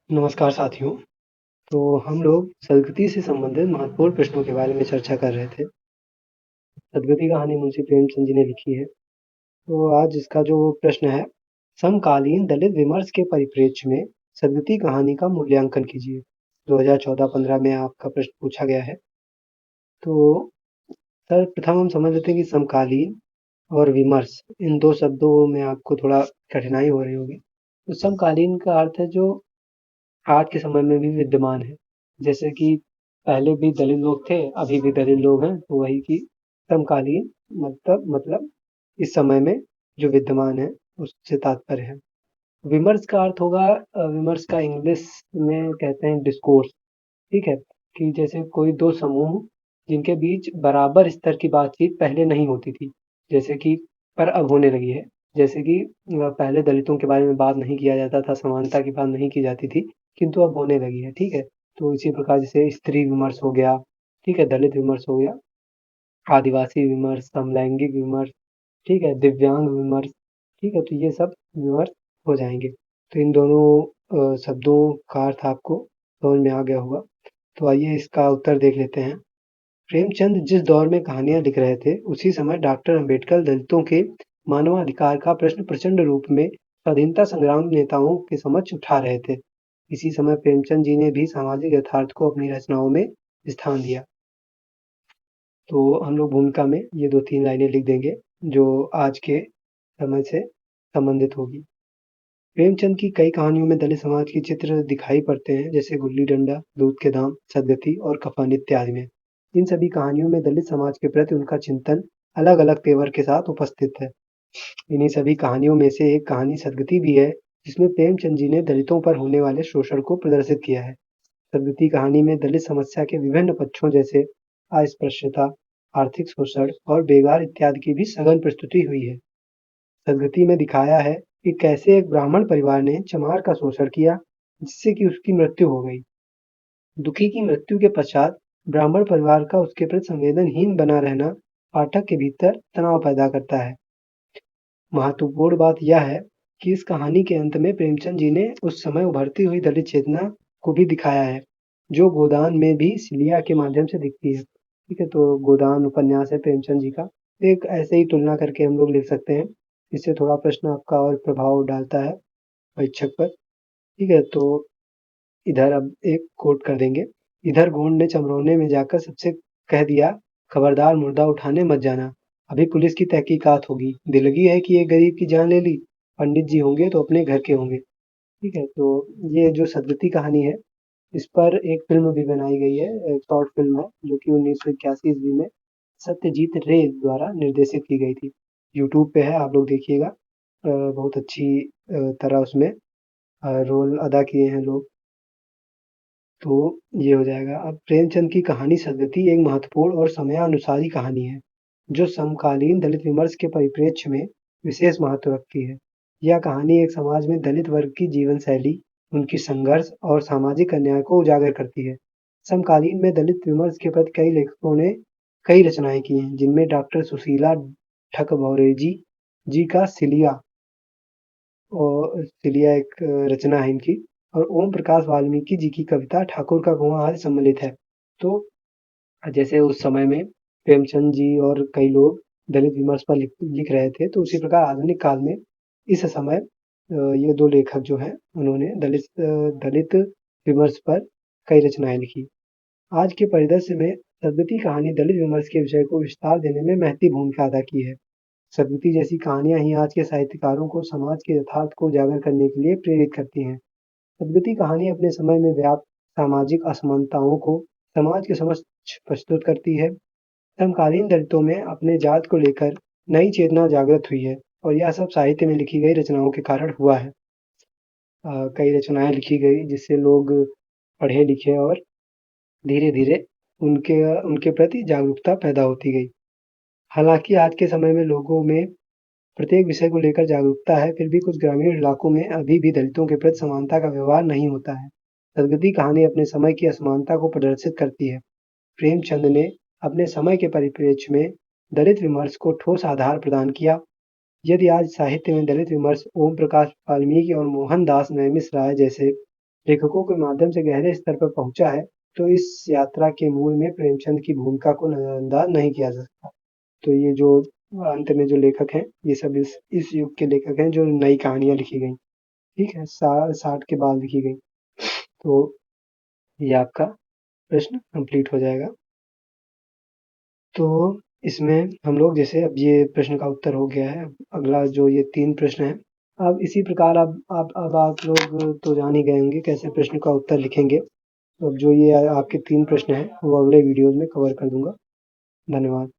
नमस्कार साथियों। तो हम लोग सदगति से संबंधित महत्वपूर्ण प्रश्नों के बारे में चर्चा कर रहे थे। सदगति कहानी मुंशी प्रेमचंद जी ने लिखी है। तो आज इसका जो प्रश्न है, समकालीन दलित विमर्श के परिप्रेक्ष्य में सदगति कहानी का मूल्यांकन कीजिए। 2014-15 में आपका प्रश्न पूछा गया है। तो सर्वप्रथम हम समझ लेते हैं कि समकालीन और विमर्श, इन 2 शब्दों में आपको थोड़ा कठिनाई हो रही होगी। तो समकालीन का अर्थ है जो आज के समय में भी विद्यमान है। जैसे कि पहले भी दलित लोग थे, अभी भी दलित लोग हैं, तो वही कि समकालीन मतलब इस समय में जो विद्यमान है, उससे तात्पर्य है। विमर्श का अर्थ होगा विमर्श का इंग्लिश में कहते हैं डिस्कोर्स, ठीक है? कि जैसे कोई 2 समूह जिनके बीच बराबर स्तर की बातचीत पहले नहीं होती थी, जैसे कि पर अब होने लगी है। जैसे कि पहले दलितों के बारे में बात नहीं किया जाता था, समानता की बात नहीं की जाती थी, किंतु अब होने लगी है, ठीक है? तो इसी प्रकार जैसे स्त्री विमर्श हो गया, ठीक है? दलित विमर्श हो गया, आदिवासी विमर्श, समलैंगिक विमर्श, ठीक है? दिव्यांग विमर्श, ठीक है? तो ये सब विमर्श हो जाएँगे। तो इन दोनों शब्दों का अर्थ आपको समझ में आ गया होगा। तो आइए इसका उत्तर देख लेते हैं। प्रेमचंद जिस दौर में कहानियां लिख रहे थे, उसी समय डॉक्टर अंबेडकर दलितों के मानवाधिकार का प्रश्न प्रचंड रूप में स्वाधीनता संग्राम नेताओं के समक्ष उठा रहे थे। इसी समय प्रेमचंद जी ने भी सामाजिक यथार्थ को अपनी रचनाओं में स्थान दिया। तो हम लोग भूमिका में ये 2-3 लाइनें लिख देंगे जो आज के समय से संबंधित होगी। प्रेमचंद की कई कहानियों में दलित समाज के चित्र दिखाई पड़ते हैं, जैसे गुल्ली डंडा, दूध के दाम, सदगति और कफन इत्यादि में। इन सभी कहानियों में दलित समाज के प्रति उनका चिंतन अलग अलग तेवर के साथ उपस्थित है। इन्हीं सभी कहानियों में से एक कहानी सदगति भी है, जिसमें प्रेमचंद जी ने दलितों पर होने वाले शोषण को प्रदर्शित किया है। सदगति कहानी में दलित समस्या के विभिन्न पक्षों जैसे अस्पृश्यता, आर्थिक शोषण और बेगार इत्यादि की भी सघन प्रस्तुति हुई है। सदगति में दिखाया है कि कैसे एक ब्राह्मण परिवार ने चमार का शोषण किया, जिससे कि उसकी मृत्यु हो गई। दुखी की मृत्यु के पश्चात ब्राह्मण परिवार का उसके प्रति संवेदनहीन बना रहना पाठक के भीतर तनाव पैदा करता है। महत्वपूर्ण बात यह है कि इस कहानी के अंत में प्रेमचंद जी ने उस समय उभरती हुई दलित चेतना को भी दिखाया है, जो गोदान में भी सिलिया के माध्यम से दिखती है। ठीक है, तो गोदान उपन्यास है प्रेमचंद जी का। एक ऐसे ही तुलना करके हम लोग लिख सकते हैं। इससे थोड़ा प्रश्न आपका और प्रभाव डालता है परीक्षक पर। ठीक है, तो इधर अब एक कोट कर देंगे। इधर गोंड ने चमरौने में जाकर सबसे कह दिया, खबरदार मुर्दा उठाने मत जाना, अभी पुलिस की तहकीकात होगी। दिलगी है कि एक गरीब की जान ले ली, पंडित जी होंगे तो अपने घर के होंगे। ठीक है, तो ये जो सदगति कहानी है, इस पर एक फिल्म भी बनाई गई है, एक शॉर्ट फिल्म है जो कि 1981 ईस्वी में सत्यजीत रे द्वारा निर्देशित की गई थी। यूट्यूब पे है, आप लोग देखिएगा। बहुत अच्छी तरह उसमें रोल अदा किए हैं लोग। तो ये हो जाएगा। अब प्रेमचंद की कहानी सदगति एक महत्वपूर्ण और समयानुसारी कहानी है, जो समकालीन दलित विमर्श के परिप्रेक्ष्य में विशेष महत्व रखती है। यह कहानी एक समाज में दलित वर्ग की जीवन शैली, उनकी संघर्ष और सामाजिक अन्याय को उजागर करती है। समकालीन में दलित विमर्श के प्रति कई लेखकों ने कई रचनाएं की हैं, जिनमें डॉक्टर सुशीला ठकभौरेजी जी का सिलिया और सिलिया एक रचना है इनकी, और ओम प्रकाश वाल्मीकि जी की कविता ठाकुर का कुआं आदि सम्मिलित है। तो जैसे उस समय में प्रेमचंद जी और कई लोग दलित विमर्श पर लिख रहे थे, तो उसी प्रकार आधुनिक काल में इस समय ये 2 लेखक जो हैं, उन्होंने दलित विमर्श पर कई रचनाएं लिखी। आज के परिदृश्य में सदगति कहानी दलित विमर्श के विषय को विस्तार देने में महती भूमिका अदा की है। सदगति जैसी कहानियां ही आज के साहित्यकारों को समाज के यथार्थ को उजागर करने के लिए प्रेरित करती हैं। सदगति कहानी अपने समय में व्याप्त सामाजिक असमानताओं को समाज के समक्ष प्रस्तुत करती है। समकालीन दलितों में अपने जात को लेकर नई चेतना जागृत हुई है, और यह सब साहित्य में लिखी गई रचनाओं के कारण हुआ है। कई रचनाएं लिखी गई जिससे लोग पढ़े लिखे और धीरे धीरे उनके उनके प्रति जागरूकता पैदा होती गई। हालांकि आज के समय में लोगों में प्रत्येक विषय को लेकर जागरूकता है, फिर भी कुछ ग्रामीण इलाकों में अभी भी दलितों के प्रति समानता का व्यवहार नहीं होता है। सदगति कहानी अपने समय की असमानता को प्रदर्शित करती है। प्रेमचंद ने अपने समय के परिप्रेक्ष्य में दलित विमर्श को ठोस आधार प्रदान किया। यदि आज साहित्य में दलित विमर्श ओम प्रकाश वाल्मीकि और मोहनदास नैमिष राय जैसे लेखकों के माध्यम से गहरे स्तर पर पहुँचा है, तो इस यात्रा के मूल में प्रेमचंद की भूमिका को नज़रअंदाज नहीं किया जा सकता। तो ये जो अंत में जो लेखक हैं, ये सब इस युग के लेखक हैं जो नई कहानियाँ लिखी गई, ठीक है? 60 के बाद लिखी गई। तो ये आपका प्रश्न कंप्लीट हो जाएगा। तो इसमें हम लोग जैसे अब ये प्रश्न का उत्तर हो गया है, अगला जो ये 3 प्रश्न हैं, अब इसी प्रकार अब आप लोग तो जान ही गए होंगे कैसे प्रश्न का उत्तर लिखेंगे। तो अब जो ये आपके 3 प्रश्न हैं, वो अगले वीडियोज़ में कवर कर दूँगा। धन्यवाद।